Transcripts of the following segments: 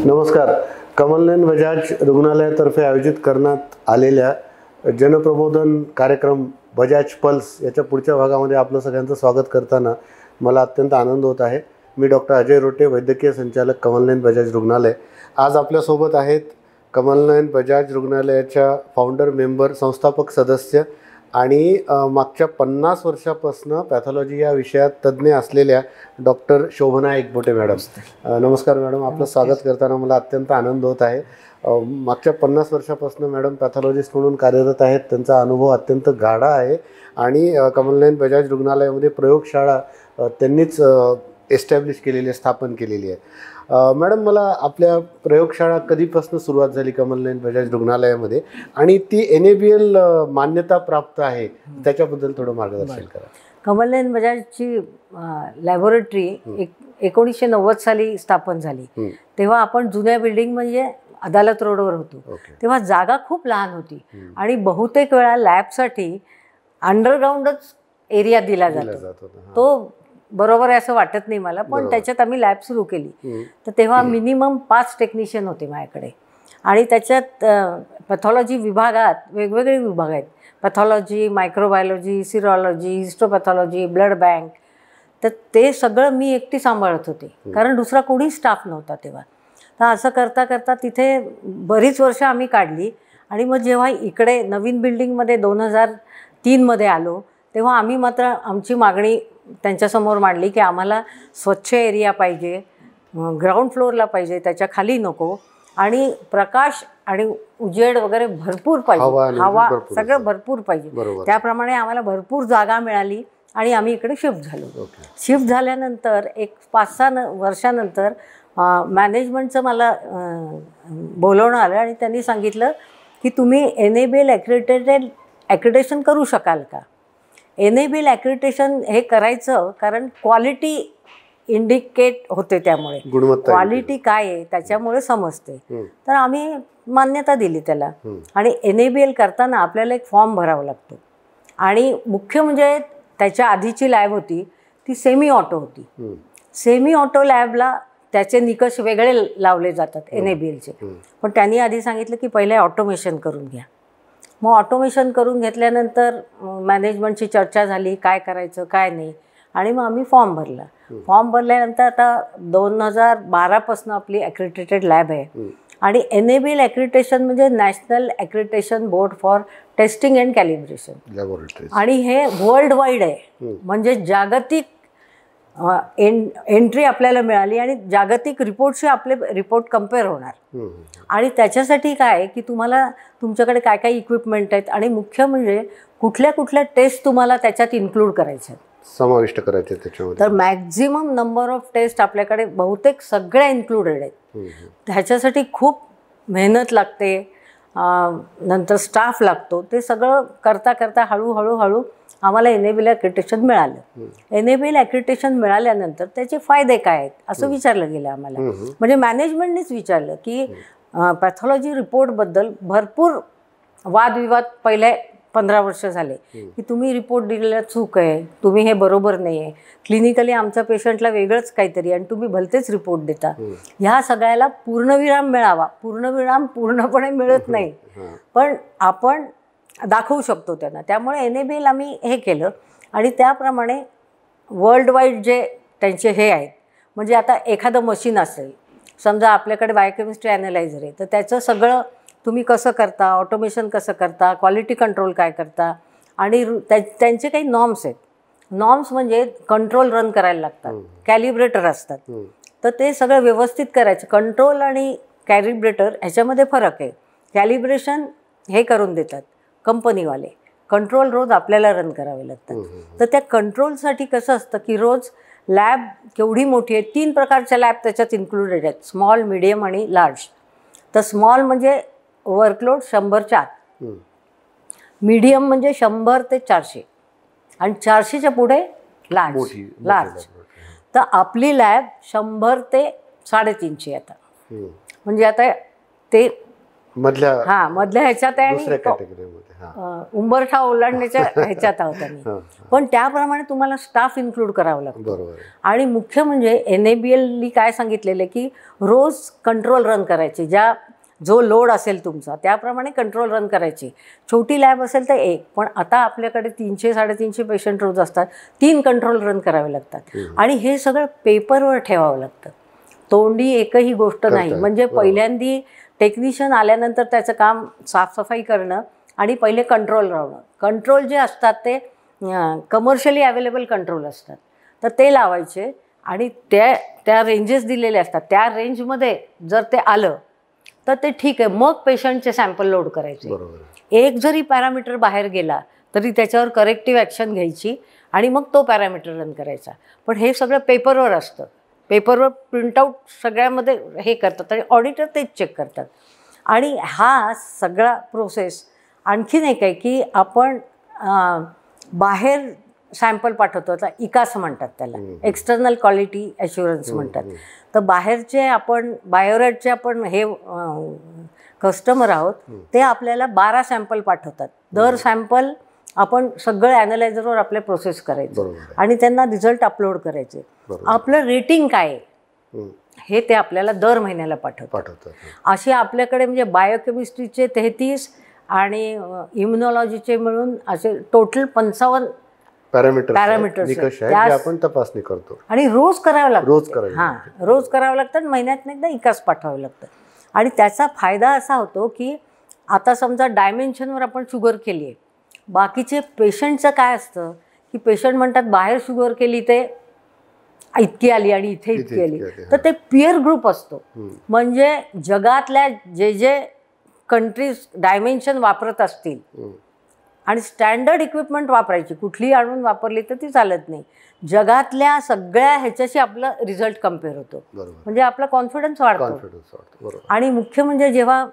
नमस्कार. कमलनयन बजाज रुग्णालयातर्फे आयोजित करण्यात आलेल्या जनप्रबोधन कार्यक्रम बजाज पल्स याच्या पुढच्या भागामध्ये आपलं सगळ्यांचं स्वागत करताना मला अत्यंत आनंद होत आहे. मी डॉक्टर अजय रोटे, वैद्यकीय संचालक कमलनयन बजाज रुग्णालय. आज आपल्यासोबत आहेत कमलनयन बजाज रुग्णालयाच्या फाउंडर मेंबर, संस्थापक सदस्य आणि मागच्या 50 वर्षापासून पॅथॉलॉजी या विषयात तज्ज्ञ असलेल्या डॉक्टर शोभना एकबोटे मॅडम. नमस्कार मॅडम, आपलं स्वागत करताना मला अत्यंत आनंद होत आहे. मागच्या 50 वर्षापासून मॅडम पॅथॉलॉजिस्ट म्हणून कार्यरत आहेत. त्यांचा अनुभव अत्यंत गाढा आहे आणि कमलनयन बजाज रुग्णालयामध्ये प्रयोगशाळा त्यांनीच एस्टॅब्लिश केलेली आहे, स्थापन केलेली आहे. मॅडम, मला आपल्या प्रयोगशाळा कधीपासून सुरुवात झाली कमलनयन बजाज रुग्णालयामध्ये आणि ती NABL मान्यता प्राप्त आहे, त्याच्याबद्दल थोडं मार्गदर्शन करा. कमलनयन बजाजची लॅबोरेटरी 1990 साली स्थापन झाली. तेव्हा आपण जुन्या बिल्डिंग म्हणजे अदालत रोडवर होतो. तेव्हा जागा खूप लहान होती आणि बहुतेक वेळा लॅबसाठी अंडरग्राऊंडच एरिया दिला जातो. तो बरोबर आहे असं वाटत नाही मला, पण त्याच्यात आम्ही लॅब सुरू केली. तर तेव्हा मिनिमम 5 टेक्निशियन होते माझ्याकडे आणि त्याच्यात पॅथॉलॉजी विभागात वेगवेगळे विभाग आहेत. Pathology, microbiology, serology, histopathology, blood bank. तर ते सगळं मी एकटी सांभाळत होते, कारण दुसरा कोणी स्टाफ नव्हता तेव्हा. तर असं करता करता तिथे बरीच वर्ष आम्ही काढली आणि मग जेव्हा इकडे नवीन बिल्डिंगमध्ये 2003 आलो, तेव्हा आम्ही मात्र आमची मागणी त्यांच्यासमोर मांडली की आम्हाला स्वच्छ एरिया पाहिजे, ग्राउंड फ्लोअरला पाहिजे, त्याच्या खाली नको, आणि प्रकाश आणि उजेड वगैरे भरपूर पाहिजे, हवा सगळं भरपूर पाहिजे. त्याप्रमाणे आम्हाला भरपूर जागा मिळाली आणि आम्ही इकडे शिफ्ट झालो. शिफ्ट झाल्यानंतर एक 5-6 वर्षानंतर मॅनेजमेंटचं मला बोलवणं आलं आणि त्यांनी सांगितलं की तुम्ही NABL ॲक्रिडेशन करू शकाल का. NABL ॲक्रिडेशन हे करायचं कारण क्वालिटी इंडिकेट होते, त्यामुळे क्वालिटी काय आहे त्याच्यामुळे समजते. तर आम्ही मान्यता दिली त्याला. आणि NABL करताना आपल्याला एक फॉर्म भरावा लागतो आणि मुख्य म्हणजे त्याच्या आधीची लॅब होती ती सेमी ऑटो होती. सेमी ऑटो लॅबला त्याचे निकष वेगळे लावले जातात NABLचे, पण त्यांनी आधी सांगितलं की पहिले ऑटोमेशन करून घ्या. मग ऑटोमेशन करून घेतल्यानंतर मॅनेजमेंटची चर्चा झाली काय करायचं काय नाही, आणि मग आम्ही फॉर्म भरला. फॉर्म भरल्यानंतर आता 2012 आपली ॲक्रिडिटेड लॅब आहे. आणि NABL ॲक्रिडिटेशन म्हणजे national accreditation board for testing and calibration, आणि हे वर्ल्ड वाईड आहे. म्हणजे जागतिक एंट्री आपल्याला मिळाली आणि जागतिक रिपोर्टशी आपले रिपोर्ट कम्पेअर होणार. आणि त्याच्यासाठी काय की तुम्हाला तुमच्याकडे काय काय इक्विपमेंट आहेत आणि मुख्य म्हणजे कुठल्या कुठल्या टेस्ट तुम्हाला त्याच्यात इन्क्लूड करायच्या, समाविष्ट करायचे त्याच्यामध्ये. तर मॅक्झिमम नंबर ऑफ टेस्ट आपल्याकडे बहुतेक सगळ्या इन्क्लुडेड आहेत. त्याच्यासाठी खूप मेहनत लागते, नंतर स्टाफ लागतो. ते सगळं करता करता हळूहळू आम्हाला NABL ॲक्रिडिटेशन मिळालं. NABL ॲक्रिडिटेशन मिळाल्यानंतर त्याचे फायदे काय आहेत असं विचारलं गेलं आम्हाला. म्हणजे मॅनेजमेंटनेच विचारलं की पॅथॉलॉजी रिपोर्टबद्दल भरपूर वादविवाद पहिले 15 वर्ष झाले की तुम्ही रिपोर्ट दिलेला चूक आहे, तुम्ही हे बरोबर नाही आहे, क्लिनिकली आमच्या पेशंटला वेगळंच काहीतरी आणि तुम्ही भलतेच रिपोर्ट देता. ह्या सगळ्याला पूर्णविराम मिळावा. पूर्णविराम पूर्णपणे मिळत नाही, पण आपण दाखवू शकतो त्यांना. त्यामुळे NABL आम्ही हे केलं आणि त्याप्रमाणे वर्ल्ड वाईड जे त्यांचे हे आहेत, म्हणजे आता एखादं मशीन असेल, समजा आपल्याकडे बायोकेमिस्ट्री ॲनालायझर आहे, तर त्याचं सगळं तुम्ही कसं करता, ऑटोमेशन कसं करता, क्वालिटी कंट्रोल काय करता, आणि त्यांचे काही नॉर्म्स आहेत. नॉर्म्स म्हणजे कंट्रोल रन करायला लागतात, कॅलिब्रेटर असतात, तर ते सगळं व्यवस्थित करायचं. कंट्रोल आणि कॅलिब्रेटर ह्याच्यामध्ये फरक आहे. कॅलिब्रेशन हे करून देतात कंपनीवाले, कंट्रोल रोज आपल्याला रन करावे लागतात. तर त्या कंट्रोलसाठी कसं असतं की रोज लॅब केवढी मोठी आहे, 3 प्रकारच्या लॅब त्याच्यात इन्क्लुडेड आहेत, स्मॉल, मिडियम आणि लार्ज. तर स्मॉल म्हणजे वर्कलोड 100च्या आत, मीडियम म्हणजे 100 ते 400, आणि 400च्या पुढे लार्ज. तर आपली लॅब 100 ते 350 आता. म्हणजे आता ते हा मधल्या ह्याच्यात आहे दुसऱ्या आणि तो, कॅटेगरीमध्ये उंबरठा ओलांडण्याच्या ह्याच्यात आहोत आम्ही. पण त्याप्रमाणे तुम्हाला स्टाफ इन्क्लूड करावं लागतं. बरोबर आहे. आणि मुख्य म्हणजे NABLनी काय सांगितलेलं आहे की रोज कंट्रोल रन करायचे, जो लोड असेल तुमचा त्याप्रमाणे कंट्रोल रन करायची. छोटी लॅब असेल तर एक, पण आता आपल्याकडे 300-350 पेशंट रोज असतात, 3 कंट्रोल रन करावे लागतात. आणि हे सगळं पेपरवर ठेवावं लागतं, तोंडी एकही गोष्ट नाही. म्हणजे पहिल्यांदी टेक्निशियन आल्यानंतर त्याचं काम साफसफाई करणं आणि पहिले कंट्रोल लावणं. कंट्रोल जे असतात ते कमर्शियली अवेलेबल कंट्रोल असतात, तर ते लावायचे आणि त्या रेंजेस दिलेले असतात, त्या रेंजमध्ये जर ते आलं तर ते ठीक आहे. मग पेशंटचे सॅम्पल लोड करायचे. एक जरी पॅरामीटर बाहेर गेला तरी त्याच्यावर करेक्टिव्ह ॲक्शन घ्यायची आणि मग तो पॅरामीटर रन करायचा. पण हे सगळं पेपरवर असतं, पेपरवर प्रिंटआउट सगळ्यामध्ये हे करतात आणि ऑडिटर तेच चेक करतात. आणि हा सगळा प्रोसेस आणखीन एक आहे की आपण बाहेर सॅम्पल पाठवतो, आता इकास म्हणतात त्याला, एक्सटर्नल क्वालिटी ॲश्युरन्स म्हणतात. तर बाहेरचे आपण बायोरेटचे आपण हे कस्टमर आहोत, ते आपल्याला 12 सॅम्पल पाठवतात. दर सॅम्पल आपण सगळं ॲनालायझरवर आपले प्रोसेस करायचं आणि त्यांना रिझल्ट अपलोड करायचे. आपलं रेटिंग काय आहे हे ते आपल्याला दर महिन्याला पाठवतात. असे आपल्याकडे म्हणजे बायोकेमिस्ट्रीचे 33 आणि इम्युनॉलॉजीचे मिळून असे टोटल 55 पॅरामीटर्स आपण तपासणी करतो आणि रोज करावं लागतं. रोज करावं लागतं आणि महिन्यातून एकदा इकास पाठवावं लागतं. आणि त्याचा फायदा असा होतो की आता समजा डायमेन्शनवर आपण शुगर केली आहे, बाकीचे पेशंटचं काय असतं की पेशंट म्हणतात बाहेर शुगर केली ते इतकी आली आणि इथे इतकी आली. तर ते पिअर ग्रुप असतो, म्हणजे जगातल्या जे कंट्रीज डायमेन्शन वापरत असतील आणि स्टँडर्ड इक्विपमेंट वापरायची, कुठलीही आणून वापरली तर ती चालत नाही. जगातल्या सगळ्या ह्याच्याशी आपलं रिझल्ट कम्पेअर होतो, म्हणजे आपला कॉन्फिडन्स वाढतो. आणि मुख्य म्हणजे जेव्हा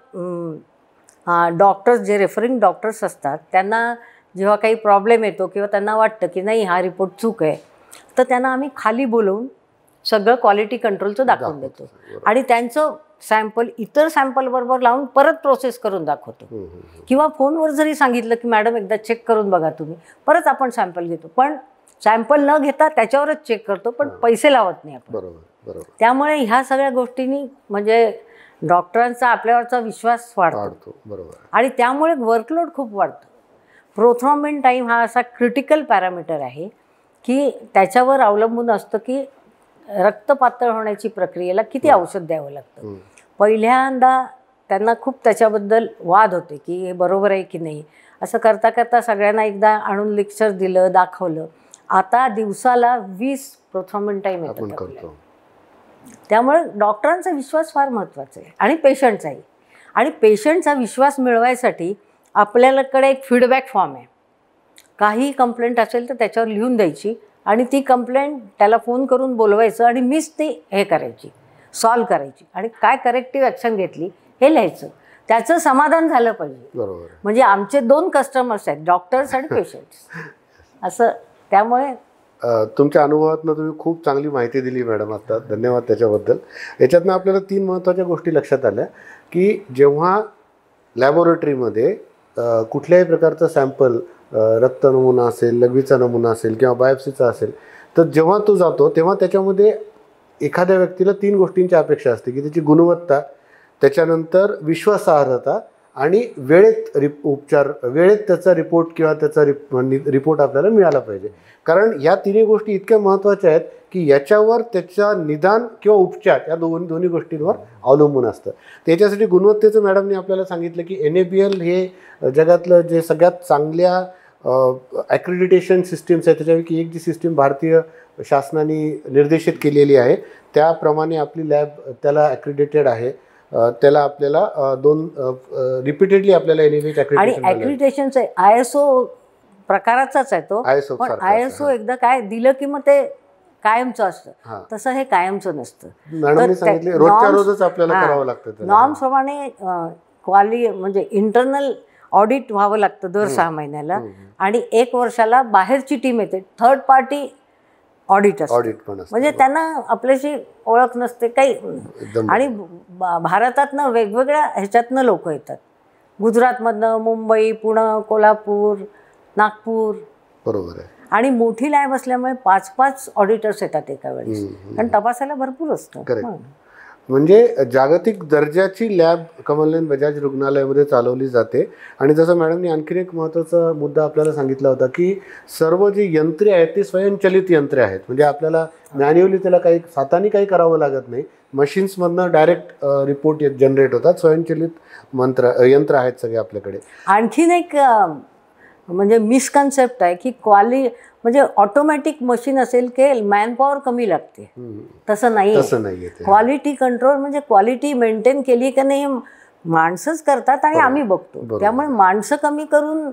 डॉक्टर्स जे रेफरिंग डॉक्टर्स असतात त्यांना जेव्हा काही प्रॉब्लेम येतो किंवा त्यांना वाटतं की नाही हा रिपोर्ट चूक आहे, तर त्यांना आम्ही खाली बोलवून सगळं क्वालिटी कंट्रोलचं दाखवून देतो आणि त्यांचं सॅम्पल इतर सॅम्पलबरोबर लावून परत प्रोसेस करून दाखवतो. किंवा फोनवर जरी सांगितलं की मॅडम एकदा चेक करून बघा तुम्ही, परत आपण सॅम्पल घेतो, पण सॅम्पल न घेता त्याच्यावरच चेक करतो, पण पैसे लावत नाही आपण. त्यामुळे ह्या सगळ्या गोष्टींनी म्हणजे डॉक्टरांचा आपल्यावरचा विश्वास वाढतो आणि त्यामुळे वर्कलोड खूप वाढतो. प्रोथ्रोम्बिन टाईम हा असा क्रिटिकल पॅरामीटर आहे की त्याच्यावर अवलंबून असतं की रक्त पातळ होण्याची प्रक्रियेला किती औषध द्यावं लागतं. पहिल्यांदा त्यांना खूप त्याच्याबद्दल वाद होते की हे बरोबर आहे की नाही. असं करता करता सगळ्यांना एकदा आणून लेक्चर दिलं, दाखवलं. आता दिवसाला 20 प्रोथ्रोम्बिन टाईम येतात. त्यामुळे डॉक्टरांचा विश्वास फार महत्त्वाचा आहे आणि पेशंटचाही. आणि पेशंटचा विश्वास मिळवायसाठी आपल्याकडे एक फीडबॅक फॉर्म आहे. काही कंप्लेंट असेल तर त्याच्यावर लिहून द्यायची आणि ती कंप्लेंट त्याला फोन करून बोलवायचं आणि मीच ती हे करायची, सॉल्व करायची आणि काय करेक्टिव्ह ॲक्शन घेतली हे लिहायचं. त्याचं समाधान झालं पाहिजे. म्हणजे आमचे 2 कस्टमर्स आहेत, डॉक्टर्स आणि पेशंट्स असं. त्यामुळे तुमच्या अनुभवातनं तुम्ही खूप चांगली माहिती दिली मॅडम आता, धन्यवाद त्याच्याबद्दल. याच्यातनं आपल्याला 3 महत्त्वाच्या गोष्टी लक्षात आल्या की जेव्हा लॅबोरेटरीमध्ये कुठल्याही प्रकारचा सॅम्पल, रक्त नमुना असेल, लघवीचा नमुना असेल किंवा बायोप्सीचा असेल, तर जेव्हा तो जातो तेव्हा त्याच्यामध्ये एखाद्या व्यक्तीला 3 गोष्टींची अपेक्षा असते की त्याची गुणवत्ता, त्याच्यानंतर विश्वासार्हता आणि वेळेत उपचार, वेळेत त्याचा रिपोर्ट किंवा त्याचा रिपोर्ट आपल्याला मिळाला पाहिजे. कारण या 3 गोष्टी इतक्या महत्त्वाच्या आहेत की याच्यावर त्याचा निदान किंवा उपचार या दोन्ही गोष्टींवर अवलंबून असतं. त्याच्यासाठी गुणवत्तेचं मॅडमने आपल्याला सांगितलं की NABL हे जगातलं जे सगळ्यात चांगल्या ॲक्रिडिटेशन सिस्टीम्स आहे त्याच्यापैकी एक जी सिस्टीम भारतीय शासनाने निर्देशित केलेली आहे, त्याप्रमाणे आपली लॅब त्याला ॲक्रिडिटेड आहे. त्याला आपल्याला 2 रिपीटेडली आपल्याला NABL आणि ॲक्रिडिटेशनचं ISO प्रकाराचाच आहे तो. पण ISO एकदा काय दिलं की मग ते कायमचं असतं, तसं हे कायमचं नसतं. रोजच्या रोजच आपल्याला करावं लागतं. नॉर्म्सप्रमाणे म्हणजे इंटरनल ऑडिट व्हावं लागतं दर 6 महिन्याला आणि 1 वर्षाला बाहेरची टीम येते, थर्ड पार्टी ऑडिट असतं. ऑडिट पण असतं. म्हणजे त्यांना आपल्याशी ओळख नसते काही. एकदम आणि भारतातनं वेगवेगळ्या ह्याच्यातनं लोक येतात. गुजरातमधनं, मुंबई, पुणे, कोल्हापूर, नागपूर. बरोबर आहे. आणि मोठी लॅब असल्यामुळे 5-5 ऑडिटर्स येतात एका वेळेस, कारण तपासायला भरपूर असतं. करेक्ट. म्हणजे जागतिक दर्जाची लॅब कमलनयन बजाज रुग्णालयामध्ये चालवली जाते. आणि जसं मॅडमनी आणखीन एक महत्त्वाचा मुद्दा आपल्याला सांगितला होता की सर्व जी यंत्रे आहेत ती स्वयंचलित यंत्रे आहेत. म्हणजे आपल्याला मॅन्युअली त्याला काही हाताने काही करावं लागत नाही. मशीन्समधनं डायरेक्ट रिपोर्ट जनरेट होतात. स्वयंचलित यंत्र आहेत सगळे आपल्याकडे. आणखीन एक म्हणजे मिसकन्सेप्ट आहे की म्हणजे ऑटोमॅटिक मशीन असेल की मॅनपॉवर कमी लागते. तसं नाही. क्वालिटी कंट्रोल म्हणजे क्वालिटी मेंटेन केली का नाही माणसंच करतात आणि आम्ही बघतो. त्यामुळे माणसं कमी करून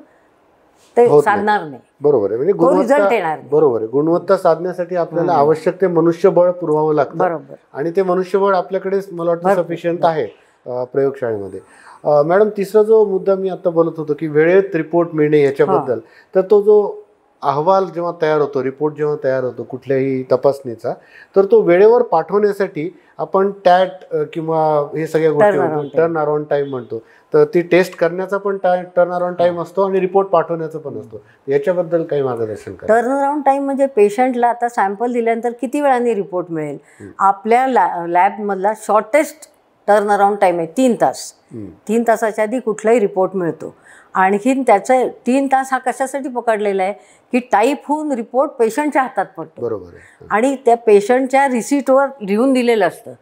ते साधणार नाही. बरोबर आहे. म्हणजे रिझल्ट येणार नाही. बरोबर आहे. गुणवत्ता साधण्यासाठी आपल्याला आवश्यक ते मनुष्यबळ पुरवावं लागतं. बरोबर. आणि ते मनुष्यबळ आपल्याकडे मला वाटतं सफिशियंट आहे प्रयोगशाळेमध्ये. मॅडम, तिसरा जो मुद्दा मी आता बोलत होतो की वेळेत रिपोर्ट मिळणे याच्याबद्दल, तर तो जो अहवाल जेव्हा तयार होतो, रिपोर्ट जेव्हा तयार होतो कुठल्याही तपासणीचा, तर तो वेळेवर पाठवण्यासाठी आपण टॅट किंवा हे सगळ्या गोष्टी टर्न अराउंड टाईम म्हणतो, तर ती टेस्ट करण्याचा पण टर्न अराउंड टाईम असतो आणि रिपोर्ट पाठवण्याचा पण असतो. याच्याबद्दल काही मार्गदर्शन करा. टर्न अराउंड टाईम म्हणजे पेशंटला आता सॅम्पल दिल्यानंतर किती वेळाने रिपोर्ट मिळेल. आपल्या लॅबमधला शॉर्टेस्ट टर्न अराउंड टाईम आहे 3 तास. 3 तासाच्या आधी कुठलाही रिपोर्ट मिळतो. आणखीन त्याचं 3 तास हा कशासाठी पकडलेला आहे की टाईप होऊन रिपोर्ट पेशंटच्या हातात पडतो. बरोबर आहे. आणि त्या पेशंटच्या रिसिटवर लिहून दिलेलं असतं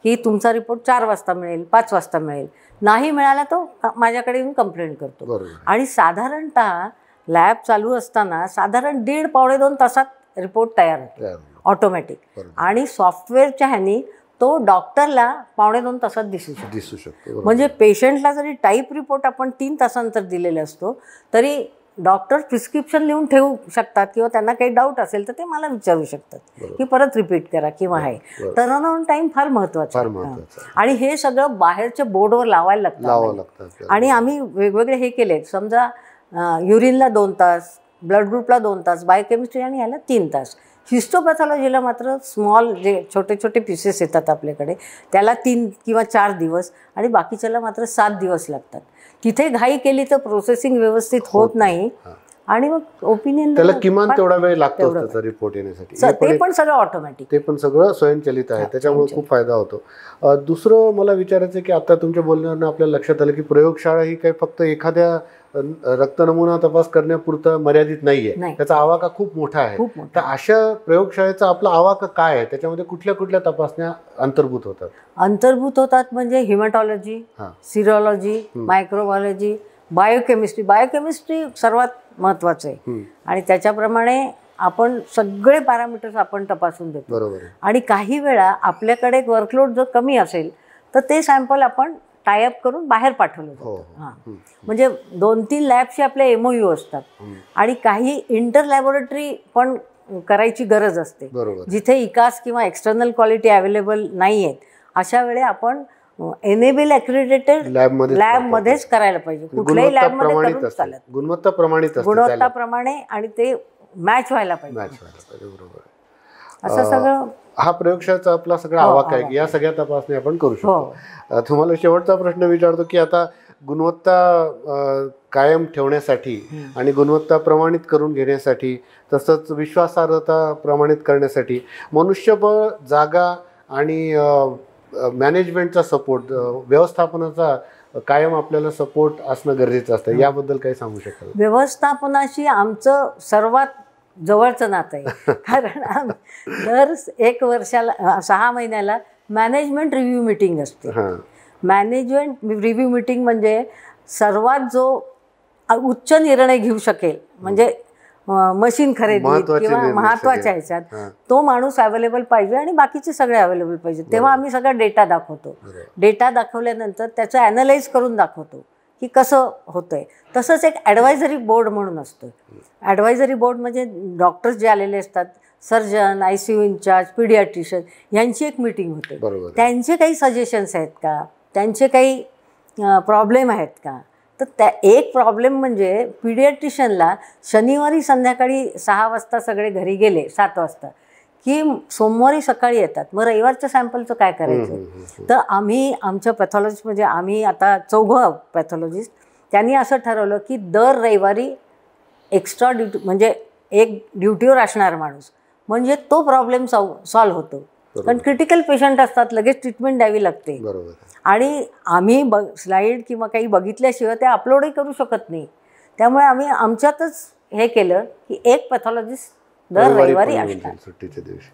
की तुमचा रिपोर्ट 4 वाजता मिळेल, 5 वाजता मिळेल. नाही मिळाला तो माझ्याकडे येऊन कंप्लेंट करतो. आणि साधारणतः लॅब चालू असताना साधारण 1.5-2 तासात रिपोर्ट तयार होतो ऑटोमॅटिक. आणि सॉफ्टवेअरच्या ह्यानी तो डॉक्टरला 1.5-2 तासात दिसू शकतो. म्हणजे पेशंटला जरी टाईप रिपोर्ट आपण 3 तासानंतर दिलेला असतो तरी डॉक्टर प्रिस्क्रिप्शन लिहून ठेवू शकतात किंवा त्यांना काही डाऊट असेल तर ते मला विचारू शकतात की परत रिपीट करा किंवा आहे. टर्न अराउंड टाईम फार महत्त्वाचा आहे. आणि हे सगळं बाहेरच्या बोर्डवर लावायला लागतं. आणि आम्ही वेगवेगळे हे केले. समजा युरिनला 2 तास, ब्लड ग्रुपला 2 तास, बायोकेमिस्ट्री आणि याला 3 तास. हिस्टोपॅथॉलॉजीला मात्र स्मॉल जे छोटे छोटे पीसेस येतात आपल्याकडे त्याला 3 किंवा 4 दिवस आणि बाकीच्याला मात्र 7 दिवस लागतात. तिथे घाई केली तर प्रोसेसिंग व्यवस्थित होत नाही आणि मग ओपिनियन त्याला किमान तेवढा वेळ लागतो त्याचा रिपोर्ट येण्यासाठी. ते पण सगळं ऑटोमॅटिक, ते पण सगळं स्वयंचलित आहे. त्याच्यामुळे खूप फायदा होतो. दुसरं मला विचारायचं की आता तुमच्या बोलण्यावरून आपल्याला लक्षात आलं की प्रयोगशाळा ही काही फक्त एखाद्या रक्त नमुना तपास करण्यापुरतं मर्यादित नाहीये. त्याचा आवाका खूप मोठा आहे. तर अशा प्रयोगशाळेचा आपला आवाका काय आहे? त्याच्यामध्ये कुठल्या कुठल्या तपासण्या अंतर्भूत होतात? म्हणजे हिमॅटॉलॉजी, सिरोलॉजी, मायक्रोबायोलॉजी, बायोकेमिस्ट्री सर्वात महत्वाचं आहे. आणि त्याच्याप्रमाणे आपण सगळे पॅरामीटर्स आपण तपासून देतो. आणि काही वेळा आपल्याकडे वर्कलोड जर कमी असेल तर ते सॅम्पल आपण टायअप करून बाहेर पाठवलं जातं. म्हणजे 2-3 लॅबशी आपले MOU असतात. आणि काही इंटर लॅबोरेटरी पण करायची गरज असते जिथे इकास किंवा एक्सटर्नल क्वालिटी अवेलेबल नाही आहेत. अशा वेळी आपण एनेबल ॲक्रेडिटेड लॅबमध्येच करायला पाहिजे. कुठल्याही लॅबमध्ये करून चालत. गुणवत्ताप्रमाणे आणि ते मॅच व्हायला पाहिजे. असं सगळं हा प्रयोगशाळेचा आपला सगळा आवाका आहे की या सगळ्या तपासणी आपण करू शकतो. तुम्हाला शेवटचा प्रश्न विचारतो की आता गुणवत्ता कायम ठेवण्यासाठी आणि गुणवत्ता प्रमाणित करून घेण्यासाठी तसंच विश्वासार्हता प्रमाणित करण्यासाठी मनुष्यबळ, जागा आणि मॅनेजमेंटचा सपोर्ट, व्यवस्थापनाचा कायम आपल्याला सपोर्ट असणं गरजेचं असतं. याबद्दल काही सांगू शकाल? व्यवस्थापनाशी आमचं सर्वात जवळचं नातं आहे. कारण दर 1 वर्षाला 6 महिन्याला मॅनेजमेंट रिव्ह्यू मीटिंग असते. मॅनेजमेंट रिव्ह्यू मीटिंग म्हणजे सर्वात जो उच्च निर्णय घेऊ शकेल म्हणजे मशीन खरेदी किंवा महत्त्वाच्या ह्याच्यात तो माणूस अवेलेबल पाहिजे आणि बाकीचे सगळे अवेलेबल पाहिजे. तेव्हा आम्ही सगळा डेटा दाखवतो. डेटा दाखवल्यानंतर त्याचं ॲनालाइज करून दाखवतो की कसं होतंय. तसंच एक ॲडवायझरी बोर्ड म्हणून असतो. ॲडवायझरी बोर्ड म्हणजे डॉक्टर्स जे आलेले असतात, सर्जन, ICU इंचार्ज, पीडियाट्रिशियन यांची एक मीटिंग होते. त्यांचे काही सजेशन्स आहेत का, त्यांचे काही प्रॉब्लेम आहेत का. तर एक प्रॉब्लेम म्हणजे पीडियाट्रिशियनला शनिवारी संध्याकाळी 6 वाजता सगळे घरी गेले, 7 वाजता की सोमवारी सकाळी येतात, मग रविवारच्या सॅम्पलचं काय करायचं. तर आम्ही आमच्या पॅथॉलॉजिस्ट म्हणजे आम्ही आता 4 पॅथॉलॉजिस्ट त्यांनी असं ठरवलं की दर रविवारी एक्स्ट्रा ड्युटी म्हणजे एक ड्युटीवर असणार माणूस म्हणजे तो प्रॉब्लेम सॉल्व्ह होतो. कारण क्रिटिकल पेशंट असतात, लगेच ट्रीटमेंट द्यावी लागते आणि आम्ही स्लाईड किंवा काही बघितल्याशिवाय ते अपलोडही करू शकत नाही. त्यामुळे आम्ही आमच्यातच हे केलं की एक पॅथॉलॉजिस्ट दर रविवारी असणार सुट्टीच्या दिवशी.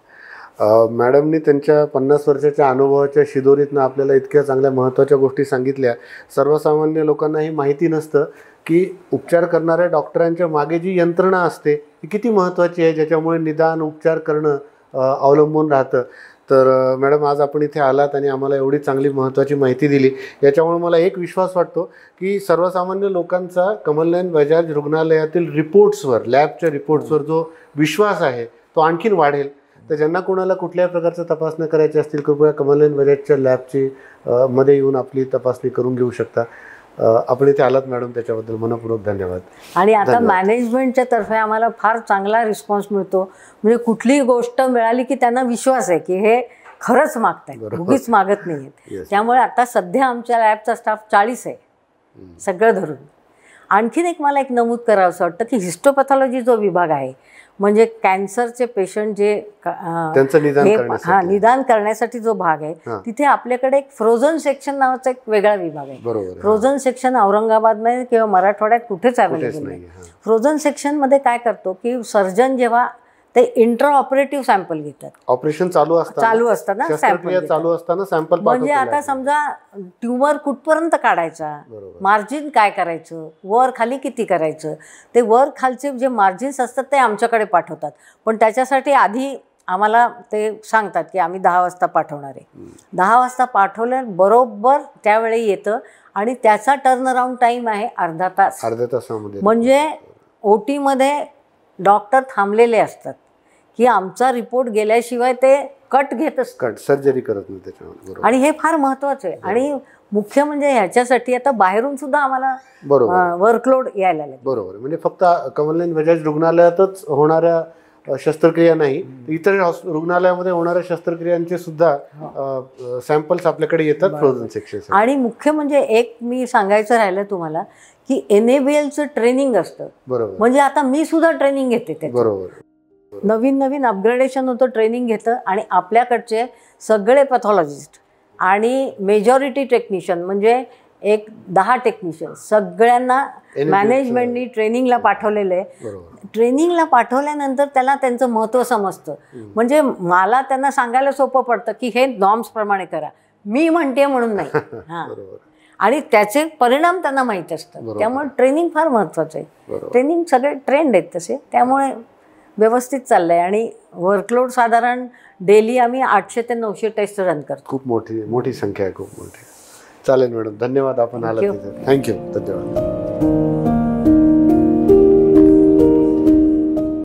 मॅडमनी त्यांच्या 50 वर्षाच्या अनुभवाच्या शिदोरीतनं आपल्याला इतक्या चांगल्या महत्त्वाच्या गोष्टी सांगितल्या. सर्वसामान्य लोकांना ही माहिती नसतं की उपचार करणाऱ्या डॉक्टरांच्या मागे जी यंत्रणा असते ती किती महत्त्वाची आहे, ज्याच्यामुळे निदान उपचार करणं अवलंबून राहतं. तर मॅडम आज आपण इथे आलात आणि आम्हाला एवढी चांगली महत्त्वाची माहिती दिली, याच्यामुळे मला एक विश्वास वाटतो की सर्वसामान्य लोकांचा कमलनयन बजाज रुग्णालयातील रिपोर्ट्सवर, लॅबच्या रिपोर्ट्सवर जो विश्वास आहे तो आणखीन वाढेल. तर ज्यांना कोणाला कुठल्याही प्रकारच्या तपासण्या करायच्या असतील कृपया कमलनयन बजाजच्या लॅबची मध्ये येऊन आपली तपासणी करून घेऊ शकता. आपण इथे आलात मॅडम, त्याच्याबद्दल मनपूर्वक धन्यवाद. आणि आता मॅनेजमेंटच्या तर्फे आम्हाला फार चांगला रिस्पॉन्स मिळतो. म्हणजे कुठलीही गोष्ट मिळाली की त्यांना विश्वास आहे की हे खरंच मागतायत, उगीच मागत नाहीत. त्यामुळे आता सध्या आमच्या लॅबचा स्टाफ 40 आहे सगळं धरून. आणखीन एक मला एक नमूद करावंसं वाटतं की हिस्टोपॅथॉलॉजी जो विभाग आहे म्हणजे कॅन्सरचे पेशंट जे निदान करण्यासाठी जो भाग आहे तिथे आपल्याकडे एक फ्रोझन सेक्शन नावाचा एक वेगळा विभाग आहे. फ्रोझन सेक्शन औरंगाबादमध्ये किंवा मराठवाड्यात कुठेच अवेलेबल नाही. फ्रोझन सेक्शनमध्ये काय करतो की सर्जन जेव्हा ते इंट्रा ऑपरेटिव्ह सॅम्पल घेतात, ऑपरेशन चालू असताना सॅम्पल म्हणजे आता समजा ट्यूमर कुठपर्यंत काढायचा, मार्जिन काय करायचं, वर खाली किती करायचं, ते वर खालचे जे मार्जिन्स असतात ते आमच्याकडे पाठवतात. पण त्याच्यासाठी आधी आम्हाला ते सांगतात की आम्ही 10 वाजता पाठवणार आहे. 10 वाजता पाठवलं बरोबर त्यावेळी येतं आणि त्याचा टर्न अराउंड टाईम आहे अर्धा तासामध्ये. म्हणजे OTमध्ये डॉक्टर थांबलेले असतात की आमचा रिपोर्ट गेल्याशिवाय ते कट घेत असतात, सर्जरी करत नाही त्याच्यामध्ये. आणि हे फार महत्त्वाचं आहे. आणि मुख्य म्हणजे ह्याच्यासाठी आता बाहेरून सुद्धा आम्हाला वर्कलोड यायला लागेल. बरोबर, म्हणजे फक्त कमलनयन बजाज रुग्णालयातच होणाऱ्या शस्त्रक्रिया नाही, इतर रुग्णालयामध्ये होणाऱ्या शस्त्रक्रियांचे सुद्धा सॅम्पल्स आपल्याकडे येतात फ्रोझन सेक्शन. आणि मुख्य म्हणजे एक मी सांगायचं राहिलं तुम्हाला की NABLचं ट्रेनिंग असतं. बरोबर, म्हणजे आता मी सुद्धा ट्रेनिंग घेते त्याचं. बरोबर, नवीन अपग्रेडेशन होतं, ट्रेनिंग घेतं. आणि आपल्याकडचे सगळे पॅथॉलॉजिस्ट आणि मेजॉरिटी टेक्निशियन म्हणजे एक 10 टेक्निशियन सगळ्यांना मॅनेजमेंटनी ट्रेनिंगला पाठवलेलं आहे. ट्रेनिंगला पाठवल्यानंतर त्याला त्यांचं महत्त्व समजतं. म्हणजे मला त्यांना सांगायला सोपं पडतं की हे नॉर्म्सप्रमाणे करा, मी म्हणते म्हणून नाही. हां, आणि त्याचे परिणाम त्यांना माहीत असतात. त्यामुळे ट्रेनिंग फार महत्त्वाचं आहे. ट्रेनिंग सगळे ट्रेंड आहेत तसे, त्यामुळे व्यवस्थित चाललंय. आणि वर्कलोड साधारण डेली आम्ही 800 ते 900 टेस्ट रन करतो. खूप मोठी संख्या आहे, खूप मोठी. चालेल मॅडम, धन्यवाद. आपण आलात. थँक्यू, धन्यवाद.